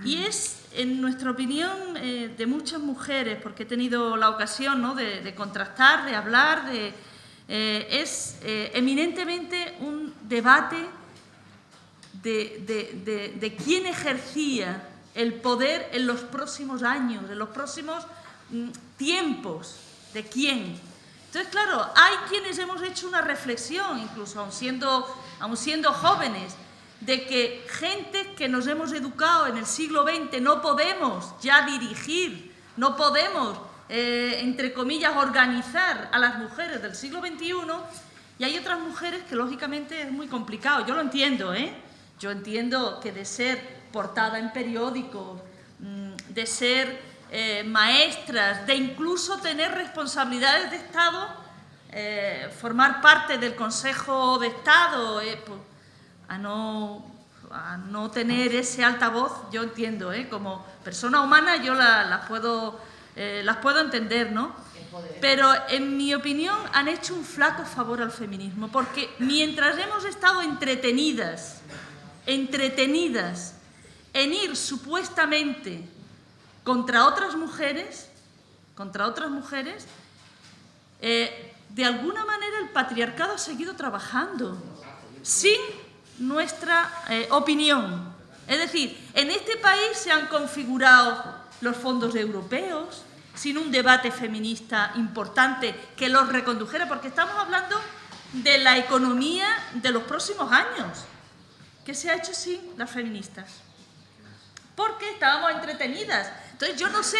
Y es, en nuestra opinión, de muchas mujeres, porque he tenido la ocasión, ¿no?, de contrastar, de hablar, es eminentemente un debate de quién ejercía el poder en los próximos años, en los próximos tiempos. ¿De quién? Entonces, claro, hay quienes hemos hecho una reflexión, incluso aun siendo jóvenes, de que gente que nos hemos educado en el siglo XX no podemos ya dirigir, no podemos, entre comillas, organizar a las mujeres del siglo XXI, y hay otras mujeres que lógicamente es muy complicado. Yo lo entiendo, Yo entiendo que de ser portada en periódicos, de ser maestras, de incluso tener responsabilidades de Estado, formar parte del Consejo de Estado, a no tener ese altavoz, yo entiendo, como persona humana yo las puedo entender, ¿no? Pero en mi opinión han hecho un flaco favor al feminismo, porque mientras hemos estado entretenidas en ir supuestamente contra otras mujeres, de alguna manera el patriarcado ha seguido trabajando sin nuestra opinión. Es decir, en este país se han configurado los fondos europeos sin un debate feminista importante que los recondujera, porque estamos hablando de la economía de los próximos años, que se ha hecho sin las feministas, porque estábamos entretenidas. Entonces yo no sé,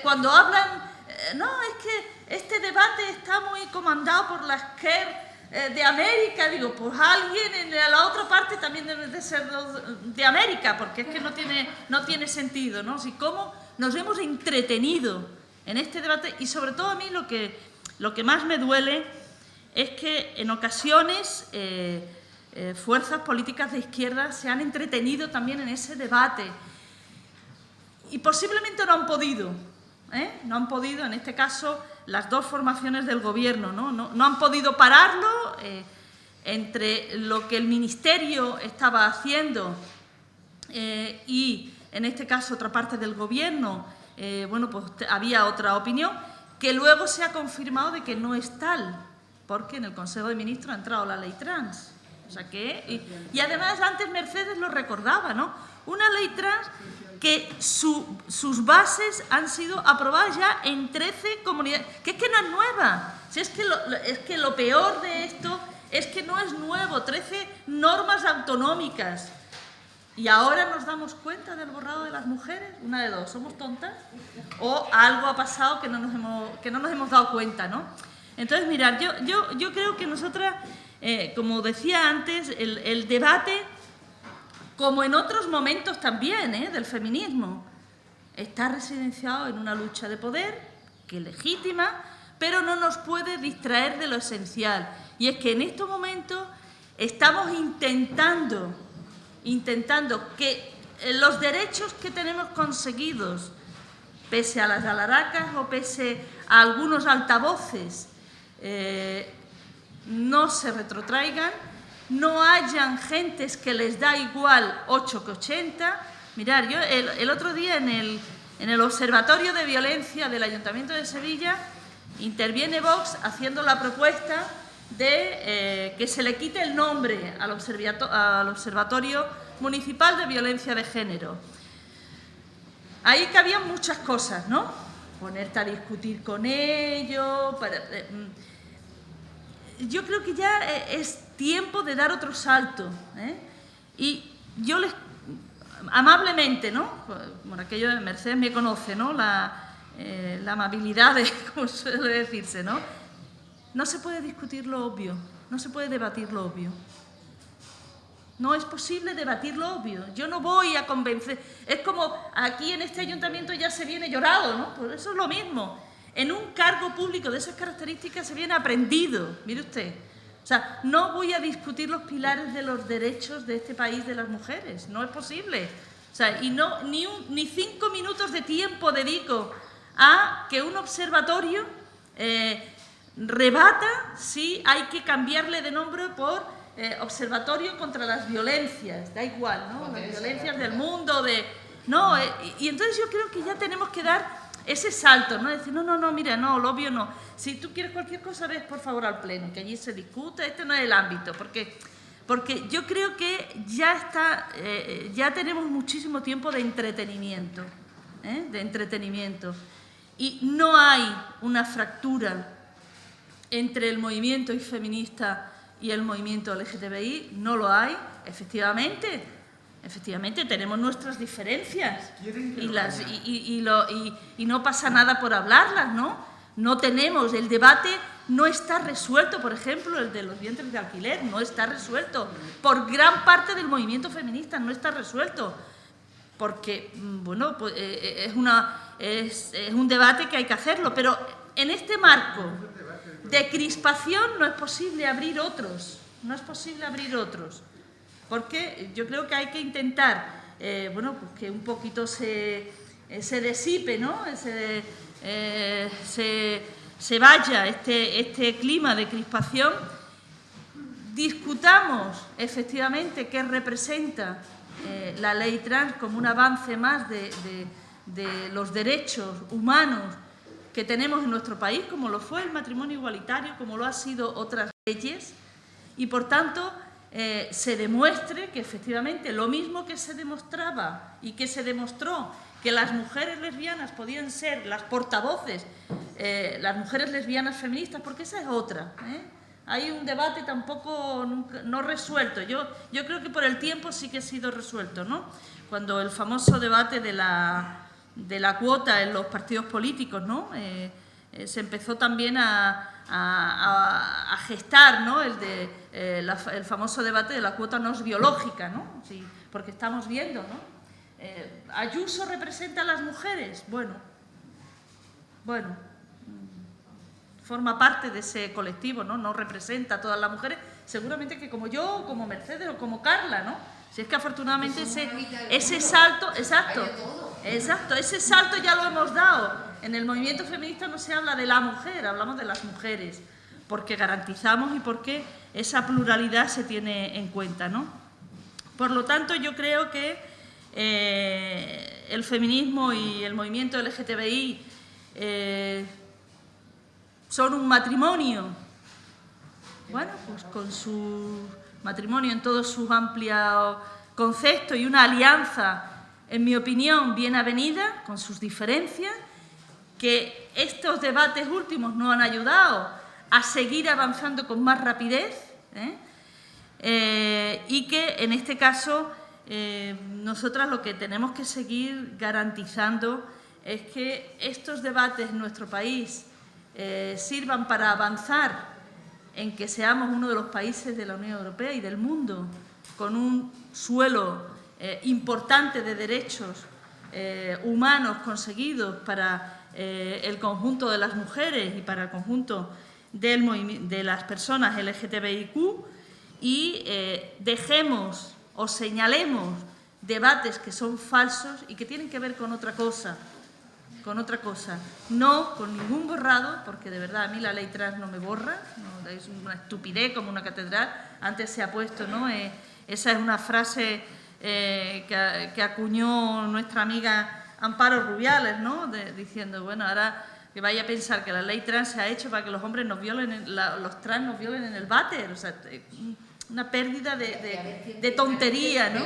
cuando hablan, no, es que este debate está muy comandado por las Kerr de América, digo, pues alguien en la otra parte también debe de ser de América, porque es que no tiene sentido, ¿no? Si cómo nos hemos entretenido en este debate, y sobre todo a mí lo que más me duele es que en ocasiones fuerzas políticas de izquierda se han entretenido también en ese debate y posiblemente no han podido, no han podido, en este caso, las dos formaciones del gobierno, no han podido pararlo entre lo que el Ministerio estaba haciendo y, en este caso, otra parte del gobierno. Bueno, pues había otra opinión que luego se ha confirmado de que no es tal, porque en el Consejo de Ministros ha entrado la ley trans. O sea que, y además antes Mercedes lo recordaba, ¿no? Una ley trans que sus bases han sido aprobadas ya en 13 comunidades, que es que no es nueva. Si es que lo peor de esto es que no es nuevo, 13 normas autonómicas. Y ahora nos damos cuenta del borrado de las mujeres, una de dos, ¿somos tontas? O algo ha pasado que no nos hemos dado cuenta, ¿no? Entonces, mirad, yo creo que nosotras, como decía antes, el debate, como en otros momentos también del feminismo, está residenciado en una lucha de poder que es legítima, pero no nos puede distraer de lo esencial. Y es que en estos momentos estamos intentando que los derechos que tenemos conseguidos, pese a las alaracas o pese a algunos altavoces, no se retrotraigan, no hayan gentes que les da igual 8 que 80. Mirad, yo el otro día en el Observatorio de Violencia del Ayuntamiento de Sevilla interviene Vox haciendo la propuesta de que se le quite el nombre al Observatorio Municipal de Violencia de Género. Ahí cabían muchas cosas, ¿no? Ponerte a discutir con ellos. Yo creo que ya es tiempo de dar otro salto, Y yo les, amablemente, ¿no? Bueno, aquello de Mercedes me conoce, ¿no? La amabilidad, como suele decirse, ¿no? No se puede discutir lo obvio, no se puede debatir lo obvio. No es posible debatir lo obvio. Yo no voy a convencer. Es como aquí en este ayuntamiento ya se viene llorado, ¿no? Pues eso es lo mismo. En un cargo público de esas características se viene aprendido, mire usted. O sea, no voy a discutir los pilares de los derechos de este país de las mujeres. No es posible. O sea, y no, ni 5 minutos de tiempo dedico a que un observatorio rebata si hay que cambiarle de nombre por Observatorio contra las Violencias. Da igual, ¿no? Las violencias del mundo, no, y entonces yo creo que ya tenemos que dar ese salto, ¿no? Decir, no, mira, no, lo obvio no. Si tú quieres cualquier cosa, ves por favor al pleno, que allí se discute, este no es el ámbito, porque porque yo creo que ya tenemos muchísimo tiempo de entretenimiento, y no hay una fractura entre el movimiento feminista y el movimiento LGTBI, no lo hay, efectivamente tenemos nuestras diferencias y no pasa nada por hablarlas, No tenemos, el debate no está resuelto, por ejemplo, el de los vientres de alquiler no está resuelto, por gran parte del movimiento feminista no está resuelto, porque, bueno, pues, es un debate que hay que hacerlo, pero en este marco de crispación no es posible abrir otros, porque yo creo que hay que intentar, bueno, pues que un poquito se disipe, ¿no? Se vaya este clima de crispación, discutamos efectivamente qué representa la ley trans como un avance más de los derechos humanos que tenemos en nuestro país, como lo fue el matrimonio igualitario, como lo han sido otras leyes, y por tanto se demuestre que efectivamente lo mismo que se demostraba y que se demostró que las mujeres lesbianas podían ser las portavoces, las mujeres lesbianas feministas, porque esa es otra, Hay un debate tampoco no resuelto. Yo creo que por el tiempo sí que ha sido resuelto, ¿no? Cuando el famoso debate de la cuota en los partidos políticos, ¿no? Se empezó también a gestar, ¿no? El famoso debate de la cuota no es biológica, ¿no? Sí, porque estamos viendo, ¿no? ¿Ayuso representa a las mujeres? Bueno, forma parte de ese colectivo, ¿no? No representa a todas las mujeres, seguramente que como yo, como Mercedes o como Carla, ¿no? Si es que afortunadamente ese salto, exacto, ese salto ya lo hemos dado. En el movimiento feminista no se habla de la mujer, hablamos de las mujeres, porque garantizamos y porque esa pluralidad se tiene en cuenta, ¿no? Por lo tanto, yo creo que el feminismo y el movimiento LGTBI son un matrimonio, bueno, pues con su matrimonio en todos sus amplios conceptos y una alianza, en mi opinión, bien avenida, con sus diferencias, que estos debates últimos nos han ayudado a seguir avanzando con más rapidez, y que en este caso nosotras lo que tenemos que seguir garantizando es que estos debates en nuestro país sirvan para avanzar en que seamos uno de los países de la Unión Europea y del mundo con un suelo importante de derechos humanos conseguidos para el conjunto de las mujeres y para el conjunto de las personas LGTBIQ, y dejemos o señalemos debates que son falsos y que tienen que ver con otra cosa, no con ningún borrado, porque de verdad a mí la ley trans no me borra, no, es una estupidez como una catedral. Antes se ha puesto, ¿no? Esa es una frase que acuñó nuestra amiga Amparo Rubiales, ¿no? Diciendo, bueno, ahora que vaya a pensar que la ley trans se ha hecho para que los hombres nos violen, los trans nos violen en el váter, o sea, una pérdida de tontería, ¿no?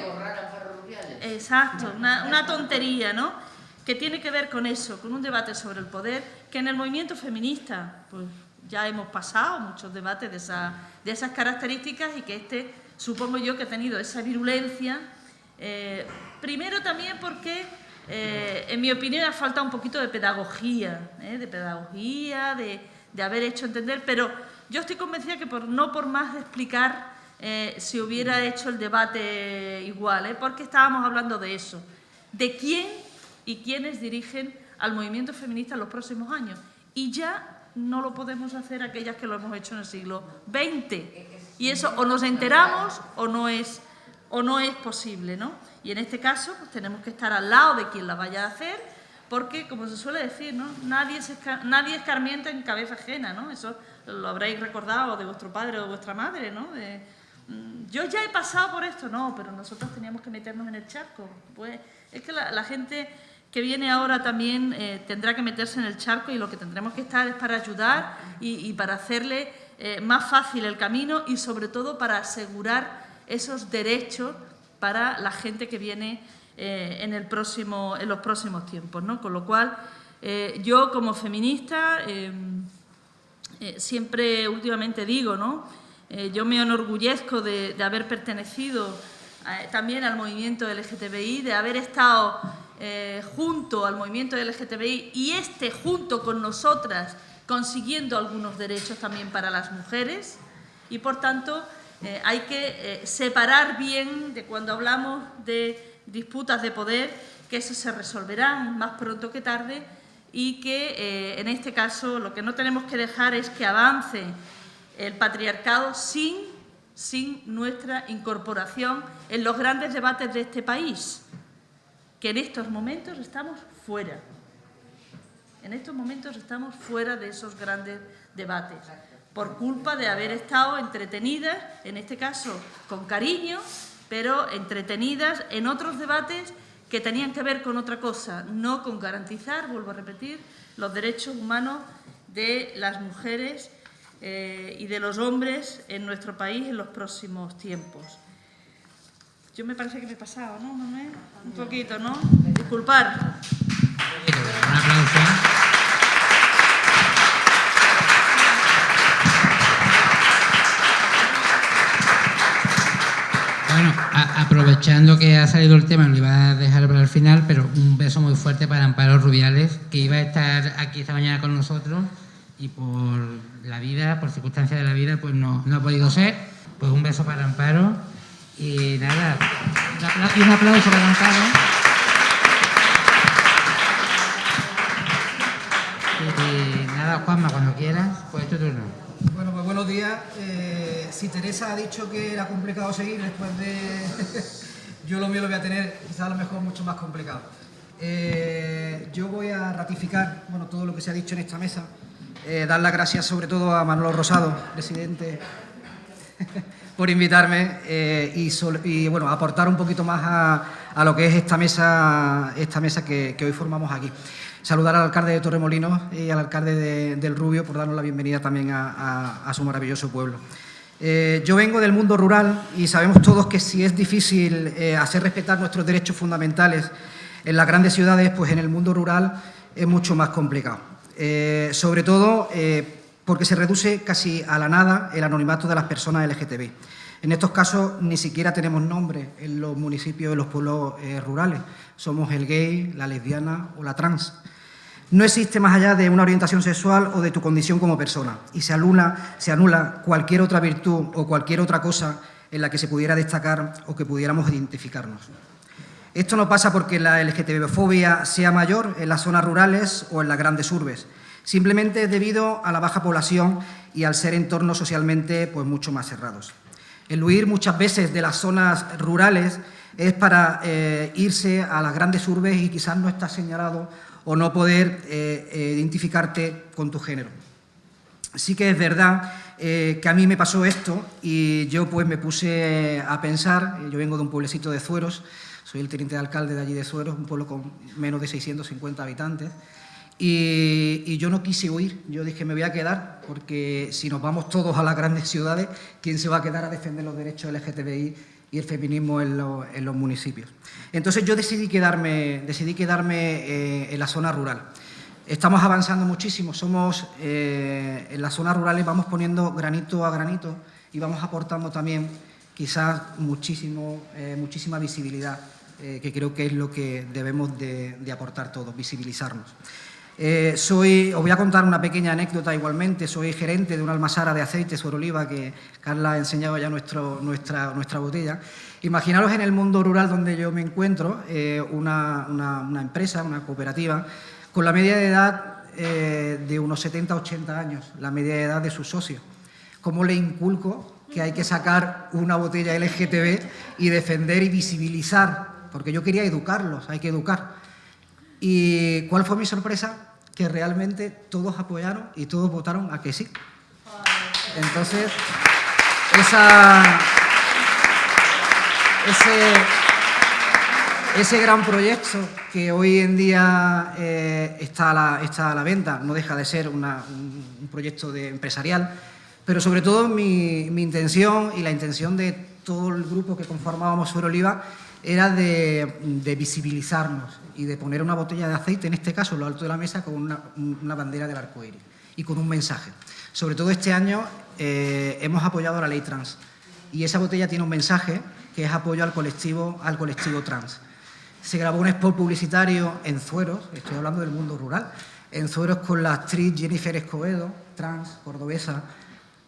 Exacto, una tontería, ¿no? Que tiene que ver con eso, con un debate sobre el poder, que en el movimiento feminista pues ya hemos pasado muchos debates de esas características, y que supongo yo que ha tenido esa virulencia, primero también porque, en mi opinión, ha faltado un poquito de pedagogía, de haber hecho entender, pero yo estoy convencida que no por más de explicar se hubiera hecho el debate igual, porque estábamos hablando de eso, de quién y quiénes dirigen al movimiento feminista en los próximos años. Y ya no lo podemos hacer aquellas que lo hemos hecho en el siglo XX. Y eso o nos enteramos o no es posible, ¿no? Y en este caso pues tenemos que estar al lado de quien la vaya a hacer, porque, como se suele decir, ¿no? Nadie escarmienta en cabeza ajena, ¿no? Eso lo habréis recordado de vuestro padre o de vuestra madre, ¿no? Yo ya he pasado por esto, no, pero nosotros teníamos que meternos en el charco. Pues es que la gente que viene ahora también tendrá que meterse en el charco, y lo que tendremos que estar es para ayudar y para hacerle más fácil el camino, y sobre todo para asegurar esos derechos para la gente que viene en los próximos tiempos, ¿no? Con lo cual, yo como feminista siempre últimamente digo, ¿no? Yo me enorgullezco de haber pertenecido también al movimiento LGTBI, de haber estado junto al movimiento LGTBI y junto con nosotras consiguiendo algunos derechos también para las mujeres, y por tanto hay que separar bien de cuando hablamos de disputas de poder, que eso se resolverán más pronto que tarde, y que en este caso lo que no tenemos que dejar es que avance el patriarcado sin nuestra incorporación en los grandes debates de este país, que en estos momentos estamos fuera. En estos momentos estamos fuera de esos grandes debates, por culpa de haber estado entretenidas, en este caso con cariño, pero entretenidas en otros debates que tenían que ver con otra cosa, no con garantizar, vuelvo a repetir, los derechos humanos de las mujeres y de los hombres en nuestro país en los próximos tiempos. Yo me parece que me he pasado, ¿no, Manuel? Un poquito, ¿no? Disculpar. Un aplauso. Bueno, aprovechando que ha salido el tema, lo iba a dejar para el final, pero un beso muy fuerte para Amparo Rubiales, que iba a estar aquí esta mañana con nosotros y por la vida, por circunstancias de la vida, pues no ha podido ser. Pues un beso para Amparo y nada, un aplauso para Amparo. Y nada, Juanma, cuando quieras, pues es tu turno. Bueno, pues buenos días. Si Teresa ha dicho que era complicado seguir después de... yo lo mío lo voy a tener quizás a lo mejor mucho más complicado. Yo voy a ratificar todo lo que se ha dicho en esta mesa. Dar las gracias sobre todo a Manolo Rosado, presidente, por invitarme y bueno, aportar un poquito más a lo que es esta mesa que hoy formamos aquí. Saludar al alcalde de Torremolinos y al alcalde del Rubio por darnos la bienvenida también a su maravilloso pueblo. Yo vengo del mundo rural y sabemos todos que si es difícil hacer respetar nuestros derechos fundamentales en las grandes ciudades, pues en el mundo rural es mucho más complicado. Sobre todo porque se reduce casi a la nada el anonimato de las personas LGTB. En estos casos ni siquiera tenemos nombre en los municipios de los pueblos rurales. Somos el gay, la lesbiana o la trans. No existe más allá de una orientación sexual o de tu condición como persona y se anula cualquier otra virtud o cualquier otra cosa en la que se pudiera destacar o que pudiéramos identificarnos. Esto no pasa porque la LGTB-fobia sea mayor en las zonas rurales o en las grandes urbes. Simplemente es debido a la baja población y al ser entornos socialmente pues, mucho más cerrados. El huir muchas veces de las zonas rurales es para irse a las grandes urbes y quizás no estar señalado o no poder identificarte con tu género. Sí que es verdad que a mí me pasó esto y yo pues me puse a pensar, yo vengo de un pueblecito de Zueros, soy el teniente de alcalde de allí de Zueros, un pueblo con menos de 650 habitantes, y yo no quise huir, yo dije me voy a quedar porque si nos vamos todos a las grandes ciudades, ¿quién se va a quedar a defender los derechos LGTBI y el feminismo en los municipios? Entonces yo decidí quedarme en la zona rural. Estamos avanzando muchísimo, somos en las zonas rurales, vamos poniendo granito a granito y vamos aportando también quizás muchísima visibilidad, que creo que es lo que debemos de aportar todos, visibilizarnos. Os voy a contar una pequeña anécdota igualmente. Soy gerente de una almazara de aceite sobre oliva que Carla ha enseñado ya nuestra botella. Imaginaros en el mundo rural donde yo me encuentro, una empresa, una cooperativa, con la media de edad de unos 70-80 años, la media de edad de sus socios. ¿Cómo le inculco que hay que sacar una botella LGTB y defender y visibilizar? Porque yo quería educarlos, hay que educar. ¿Y cuál fue mi sorpresa? Que realmente todos apoyaron y todos votaron a que sí. Entonces, ese gran proyecto que hoy en día está a la venta, no deja de ser un proyecto empresarial, pero sobre todo mi intención y la intención de todo el grupo que conformábamos Suero Oliva era de visibilizarnos y de poner una botella de aceite, en este caso en lo alto de la mesa, con una bandera del arco iris y con un mensaje. Sobre todo este año hemos apoyado la ley trans y esa botella tiene un mensaje que es apoyo al colectivo trans. Se grabó un spot publicitario en Zueros, estoy hablando del mundo rural, en Zueros con la actriz Jennifer Escobedo, trans, cordobesa,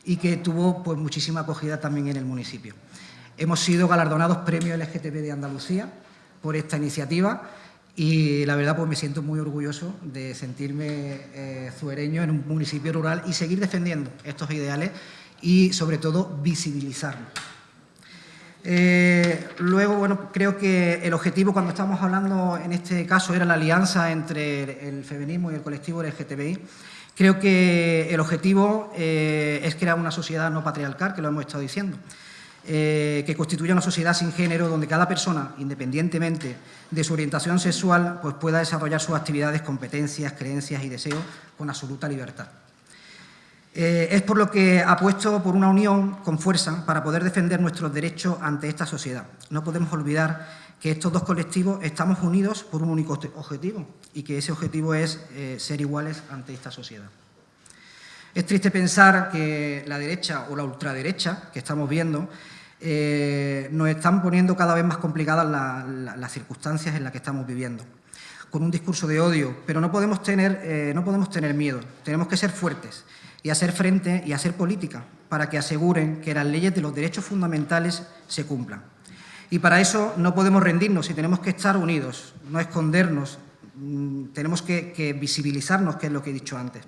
y que tuvo pues muchísima acogida también en el municipio. Hemos sido galardonados Premio LGTB de Andalucía por esta iniciativa y la verdad pues me siento muy orgulloso de sentirme zuereño en un municipio rural y seguir defendiendo estos ideales y sobre todo visibilizarlos. Luego, bueno, creo que el objetivo, cuando estamos hablando en este caso, era la alianza entre el feminismo y el colectivo LGTBI. Creo que el objetivo es crear una sociedad no patriarcal, que lo hemos estado diciendo, que constituya una sociedad sin género donde cada persona, independientemente de su orientación sexual, pues pueda desarrollar sus actividades, competencias, creencias y deseos con absoluta libertad. Es por lo que apuesto por una unión con fuerza para poder defender nuestros derechos ante esta sociedad. No podemos olvidar que estos dos colectivos estamos unidos por un único objetivo y que ese objetivo es ser iguales ante esta sociedad. Es triste pensar que la derecha o la ultraderecha que estamos viendo nos están poniendo cada vez más complicadas las circunstancias en las que estamos viviendo, con un discurso de odio, pero no podemos tener miedo, tenemos que ser fuertes y hacer frente y hacer política para que aseguren que las leyes de los derechos fundamentales se cumplan. Y para eso no podemos rendirnos y tenemos que estar unidos, no escondernos, tenemos que visibilizarnos, que es lo que he dicho antes.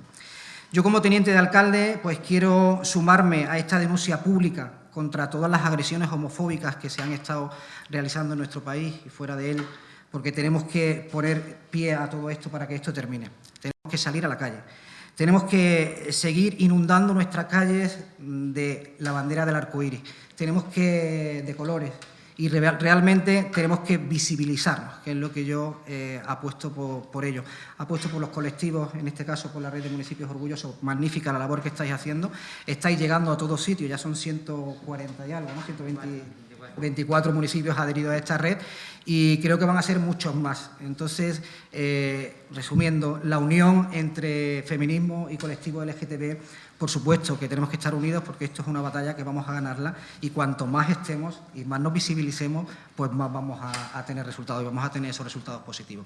Yo, como teniente de alcalde, pues quiero sumarme a esta denuncia pública contra todas las agresiones homofóbicas que se han estado realizando en nuestro país y fuera de él, porque tenemos que poner pie a todo esto para que esto termine. Tenemos que salir a la calle. Tenemos que seguir inundando nuestras calles de la bandera del arco iris. Tenemos que, de colores, y realmente tenemos que visibilizarnos, que es lo que yo apuesto por ello. Apuesto por los colectivos, en este caso por la Red de Municipios Orgullosos. Magnífica la labor que estáis haciendo. Estáis llegando a todos sitios, ya son 140 y algo, ¿no? 124 municipios adheridos a esta red y creo que van a ser muchos más. Entonces, resumiendo, la unión entre feminismo y colectivo LGTB, por supuesto que tenemos que estar unidos porque esto es una batalla que vamos a ganarla y cuanto más estemos y más nos visibilicemos, pues más vamos a tener resultados y vamos a tener esos resultados positivos.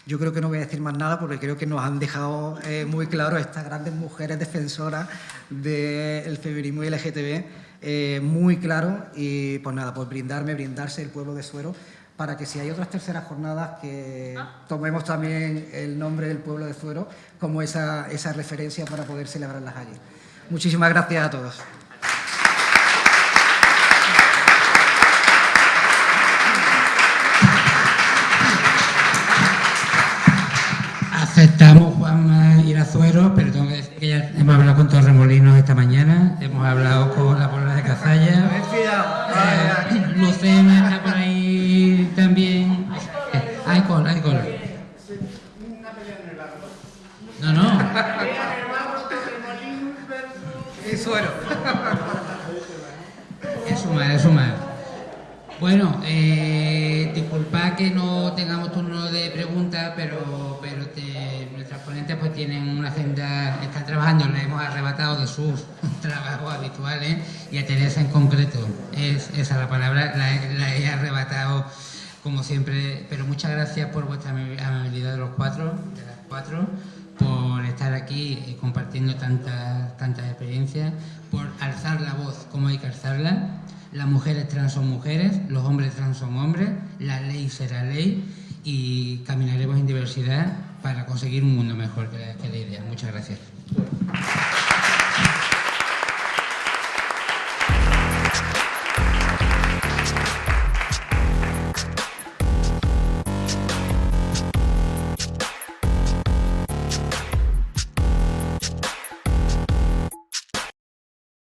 Yo creo que no voy a decir más nada porque creo que nos han dejado muy claro estas grandes mujeres defensoras del feminismo y LGTB, muy claro, y pues nada, pues brindarse el pueblo de Zuero para que si hay otras terceras jornadas que tomemos también el nombre del pueblo de Zuero como esa referencia para poder celebrarlas allí. Muchísimas gracias a todos. Aceptamos, Juanma, ir a Zuero, pero tengo que decir que ya hemos hablado con Torremolinos esta mañana, hemos hablado con la Puebla de Cazalla, Lucena está por ahí también. Hay cola. No. Y Zuero. Es sumar. Bueno, disculpad que no tengamos turno de preguntas, pero nuestras ponentes pues tienen una agenda, están trabajando, le hemos arrebatado de sus trabajos habituales y a Teresa en concreto, es esa la palabra, la he arrebatado como siempre, pero muchas gracias por vuestra amabilidad de las cuatro, por estar aquí compartiendo tantas experiencias, por alzar la voz como hay que alzarla. Las mujeres trans son mujeres, los hombres trans son hombres, la ley será ley y caminaremos en diversidad para conseguir un mundo mejor que la idea. Muchas gracias.